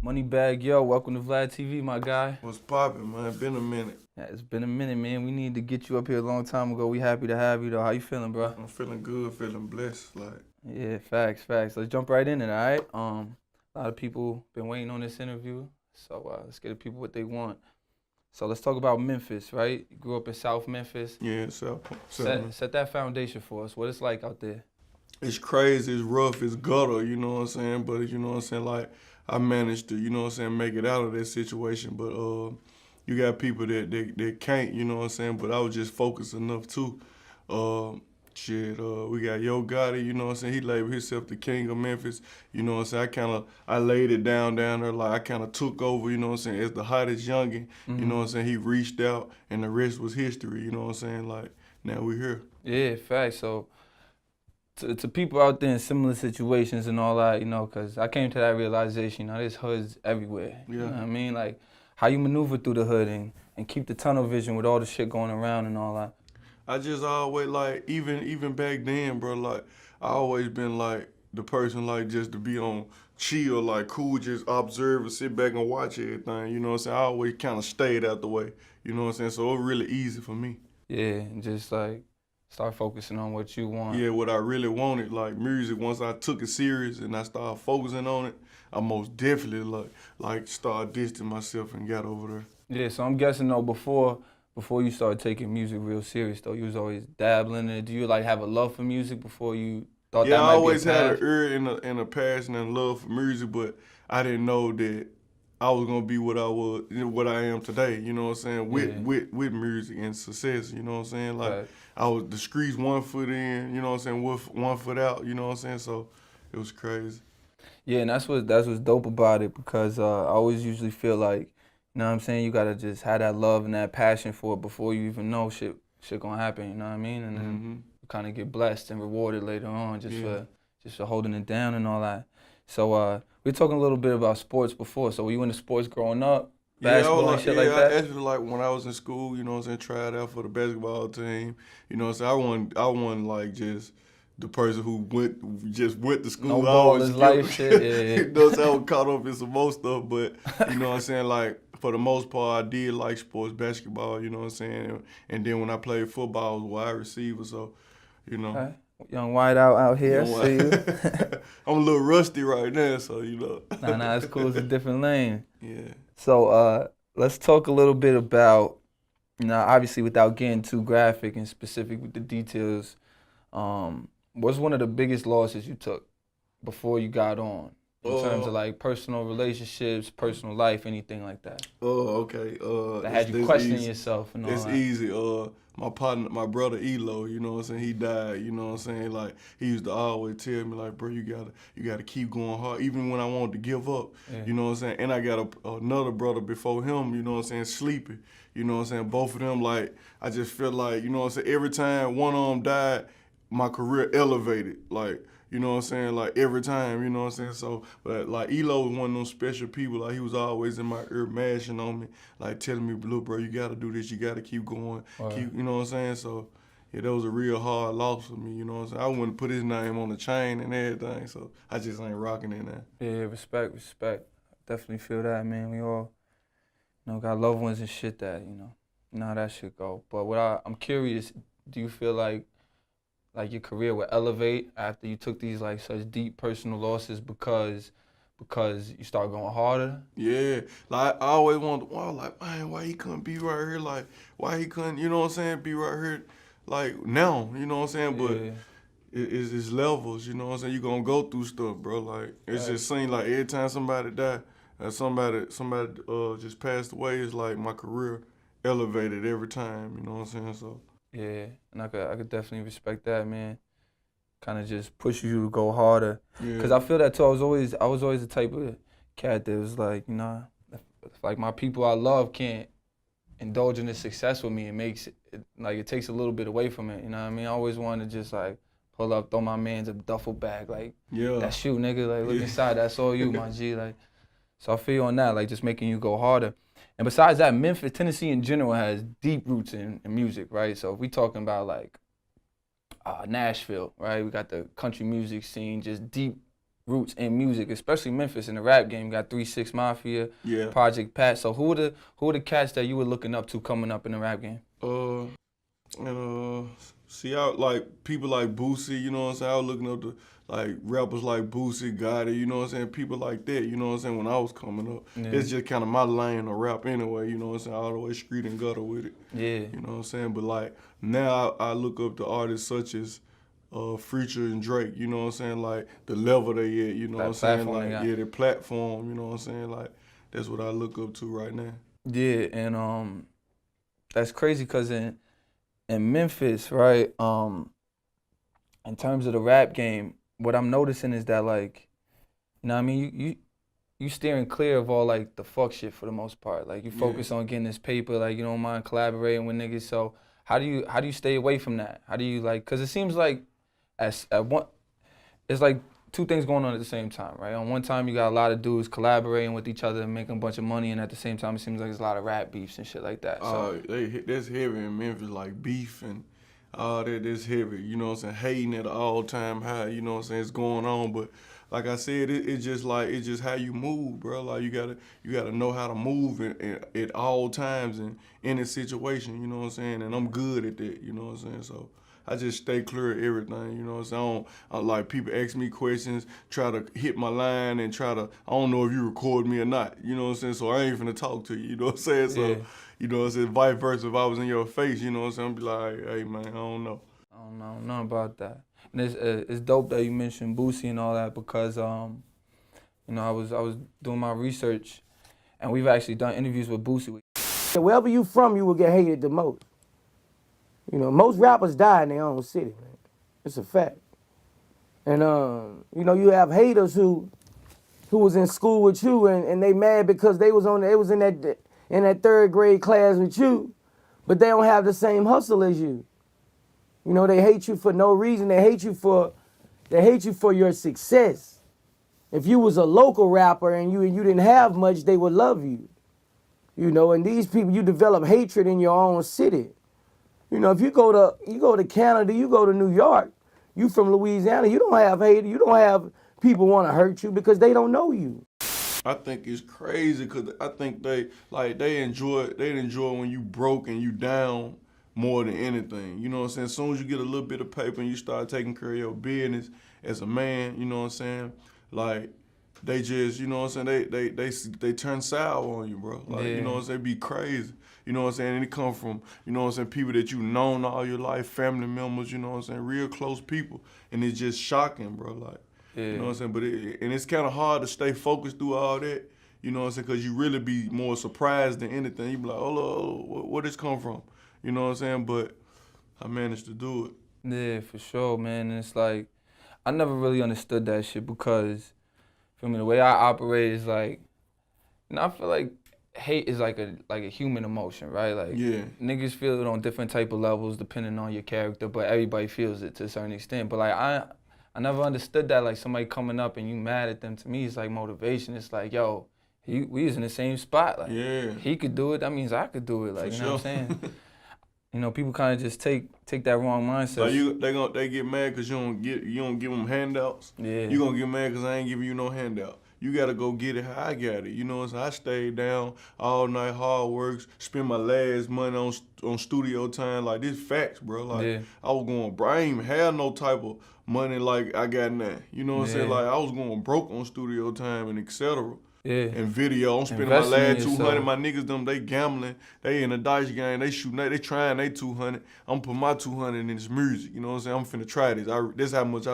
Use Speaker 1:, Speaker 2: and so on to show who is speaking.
Speaker 1: MoneyBagg Yo, welcome to VladTV, my guy.
Speaker 2: What's poppin', man? Been a minute.
Speaker 1: Yeah, it's been a minute, man. We needed to get you up here a long time ago. We happy to have you, though. How you feeling, bro?
Speaker 2: I'm feeling good, feeling blessed.
Speaker 1: Yeah, facts. Let's jump right in it, all right? A lot of people been waiting on this interview, so let's get the people what they want. So let's talk about Memphis, right? You grew up in South Memphis.
Speaker 2: Yeah, so
Speaker 1: Set that foundation for us. What it's like out there.
Speaker 2: it's crazy, it's rough, it's gutter, you know what I'm saying? But you know what I'm saying, like I managed to, you know what I'm saying, make it out of that situation. But you got people that can't, you know what I'm saying, but I was just focused enough too. We got Yo Gotti, you know what I'm saying, he labeled himself the king of Memphis, you know what I'm saying, I laid it down there, like I kinda took over, you know what I'm saying, as the hottest youngin', you know what I'm saying, he reached out and the rest was history, you know what I'm saying, like now we here.
Speaker 1: Yeah, facts. So to people out there in similar situations and all that, you know, because I came to that realization, you know, there's hoods everywhere.
Speaker 2: Yeah.
Speaker 1: You know what I mean? Like, how you maneuver through the hood and keep the tunnel vision with all the shit going around and all that.
Speaker 2: I just always like even back then, bro. Like I always been like the person like just to be on chill, like cool, just observe and sit back and watch everything. You know what I'm saying? I always kind of stayed out the way. You know what I'm saying? So it was really easy for me.
Speaker 1: Yeah, and just like start focusing on what you want.
Speaker 2: Yeah, what I really wanted, like music. Once I took it serious and I started focusing on it, I most definitely like started distancing myself and got over there.
Speaker 1: Yeah, so I'm guessing though before you started taking music real serious though, you was always dabbling in it. Do you like have a love for music before you thought
Speaker 2: Yeah,
Speaker 1: that
Speaker 2: I
Speaker 1: might
Speaker 2: always
Speaker 1: be a
Speaker 2: had
Speaker 1: path?
Speaker 2: an ear and a passion and love for music, but I didn't know that I was gonna be what I am today. You know what I'm saying? With music and success. You know what I'm saying? Like
Speaker 1: Right.
Speaker 2: I was the streets 1 foot in. You know what I'm saying? With 1 foot out. You know what I'm saying? So it was crazy.
Speaker 1: Yeah, and that's what's dope about it because I always usually feel like, you know what I'm saying, you gotta just have that love and that passion for it before you even know shit gonna happen, you know what I mean? And then you kinda get blessed and rewarded later on just for holding it down and all that. So we were talking a little bit about sports before. So were you into sports growing up? Basketball and shit like
Speaker 2: I
Speaker 1: that?
Speaker 2: actually like when I was in school, you know what I'm saying, tried out for the basketball team. You know what I'm saying? I wasn't like just the person who went to school.
Speaker 1: No
Speaker 2: I
Speaker 1: ball
Speaker 2: always
Speaker 1: is life shit, yeah.
Speaker 2: You know what I'm saying? I was caught up in some more stuff, but you know what I'm saying, like for the most part I did like sports, basketball, you know what I'm saying? And then when I played football I was a wide receiver, so you know.
Speaker 1: Okay. Young white out here,
Speaker 2: You know
Speaker 1: see you.
Speaker 2: I'm a little rusty right now, so you know.
Speaker 1: Nah, it's cool, it's a different lane.
Speaker 2: Yeah.
Speaker 1: So let's talk a little bit about, you know, obviously without getting too graphic and specific with the details, what's one of the biggest losses you took before you got on? In terms of like personal relationships, personal life, anything like that.
Speaker 2: Oh, okay.
Speaker 1: That had you questioning yourself and all
Speaker 2: It's
Speaker 1: that.
Speaker 2: easy. My partner, my brother Elo, you know what I'm saying, he died, you know what I'm saying? Like he used to always tell me like, bro, you gotta keep going hard, even when I wanted to give up.
Speaker 1: Yeah.
Speaker 2: You know what I'm saying? And I got another brother before him, you know what I'm saying, Sleepy. You know what I'm saying? Both of them, like, I just feel like, you know what I'm saying, every time one of them died, my career elevated. Like, you know what I'm saying? Like every time, you know what I'm saying? So, but like Elo was one of those special people. Like he was always in my ear mashing on me, like telling me, "Look, bro, you gotta do this. You gotta keep going. Keep," you know what I'm saying? So, yeah, that was a real hard loss for me. You know what I'm saying? I wouldn't put his name on the chain and everything. So I just ain't rocking it now.
Speaker 1: Yeah, respect. Definitely feel that, man. We all, you know, got loved ones and shit that, you know how that shit go. But I'm curious, do you feel like your career would elevate after you took these like such deep personal losses because you start going harder?
Speaker 2: Yeah, like I always wanted, wow, like, man, why he couldn't be right here? Like, why he couldn't, you know what I'm saying, be right here, like now, you know what I'm saying? But
Speaker 1: Yeah.
Speaker 2: it's levels, you know what I'm saying? You gonna go through stuff, bro. Like it's just seems like every time somebody die, somebody just passed away, it's like my career elevated every time, you know what I'm saying? So
Speaker 1: Yeah, and I could definitely respect that, man. Kind of just pushes you to go harder.
Speaker 2: yeah,
Speaker 1: Cause I feel that too. I was always the type of cat that was like, you know, if like my people I love can't indulge in this success with me, it takes a little bit away from it. You know what I mean? I always wanted to just like pull up, throw my man's a duffel bag, like
Speaker 2: yeah,
Speaker 1: that's you, nigga. Like look inside, that's all you, my G. Like, so I feel you on that, like just making you go harder. And besides that, Memphis, Tennessee in general has deep roots in music, right? So if we talking about like Nashville, right? We got the country music scene, just deep roots in music, especially Memphis in the rap game. You got 3 6 Mafia,
Speaker 2: Yeah.
Speaker 1: Project Pat. So who are the cats that you were looking up to coming up in the rap game?
Speaker 2: See, I like people like Boosie, you know what I'm saying? I was looking up to like rappers like Boosie, Gotti, you know what I'm saying? People like that, you know what I'm saying? When I was coming up, it's just kind of my lane of rap anyway, you know what I'm saying? All the way street and gutter with it.
Speaker 1: Yeah.
Speaker 2: You know what I'm saying? But like now I look up to artists such as Future and Drake, you know what I'm saying? Like the level they at, you know what I'm saying? Like their platform, you know what I'm saying? Like that's what I look up to right now.
Speaker 1: Yeah, and that's crazy because in Memphis, right? In terms of the rap game, what I'm noticing is that like, you know what I mean, you steering clear of all like the fuck shit for the most part. Like you focus on getting this paper, like you don't mind collaborating with niggas. So how do you stay away from that? How do you like? Cause it seems like it's like two things going on at the same time, right? On one time you got a lot of dudes collaborating with each other and making a bunch of money, and at the same time it seems like there's a lot of rap beefs and shit like that. So
Speaker 2: that's heavy in Memphis, like beef and all that's heavy, you know what I'm saying? Hating at an all-time high, you know what I'm saying? It's going on, but like I said, it's just how you move, bro. Like you gotta know how to move at all times in any situation, you know what I'm saying? And I'm good at that, you know what I'm saying? So I just stay clear of everything, you know what I'm saying? Like people ask me questions, try to hit my line and I don't know if you record me or not, you know what I'm saying? So I ain't finna talk to you, you know what I'm saying? So, you know what I'm saying? Vice versa, if I was in your face, you know what I'm saying? I'd be like, hey man, I don't know.
Speaker 1: I don't know nothing about that. And it's dope that you mentioned Boosie and all that because, you know, I was doing my research and we've actually done interviews with Boosie.
Speaker 3: Wherever you from, you will get hated the most. You know, most rappers die in their own city, man. It's a fact. And, you know, you have haters who was in school with you and they mad because they was in that third grade class with you, but they don't have the same hustle as you. You know, they hate you for no reason. They hate you for your success. If you was a local rapper and you didn't have much, they would love you. You know, and these people, you develop hatred in your own city. You know, if you go to Canada, you go to New York, you from Louisiana, you don't have hate, you don't have people want to hurt you because they don't know you.
Speaker 2: I think it's crazy because I think they enjoy when you broke and you down more than anything. You know what I'm saying? As soon as you get a little bit of paper and you start taking care of your business as a man, you know what I'm saying? Like they just, you know what I'm saying? They turn sour on you, bro. Like, you know what I'm saying? Be crazy. You know what I'm saying? And it come from, you know what I'm saying, people that you've known all your life, family members, you know what I'm saying, real close people. And it's just shocking, bro. Like, you know what I'm saying? But it's kind of hard to stay focused through all that, you know what I'm saying, because you really be more surprised than anything. You be like, oh, where this come from? You know what I'm saying? But I managed to do it.
Speaker 1: Yeah, for sure, man. And it's like, I never really understood that shit because, for me, the way I operate is like, you know, I feel like hate is like a human emotion, right? Like niggas feel it on different type of levels depending on your character, but everybody feels it to a certain extent. But like I never understood that, like somebody coming up and you mad at them, to me it's like motivation. It's like, yo, we was in the same spot. Like he could do it, that means I could do it. Like, you know what I'm saying? You know, people kind of just take that wrong mindset.
Speaker 2: Like they get mad because you don't give them handouts.
Speaker 1: Yeah.
Speaker 2: You gonna get mad because I ain't giving you no handout. You gotta go get it how I got it. You know what I'm saying? I stayed down all night, hard works, spend my last money on studio time. Like, this facts, bro. Like, I was going, bro, I ain't even had no type of money like I got now. You know what I'm saying? Like, I was going broke on studio time and et cetera. And video. I'm spending my last 200. My niggas, they gambling. They in a dice game. They shooting. They trying they 200. I'm putting my 200 in this music. You know what I'm saying? I'm finna try this. This how much I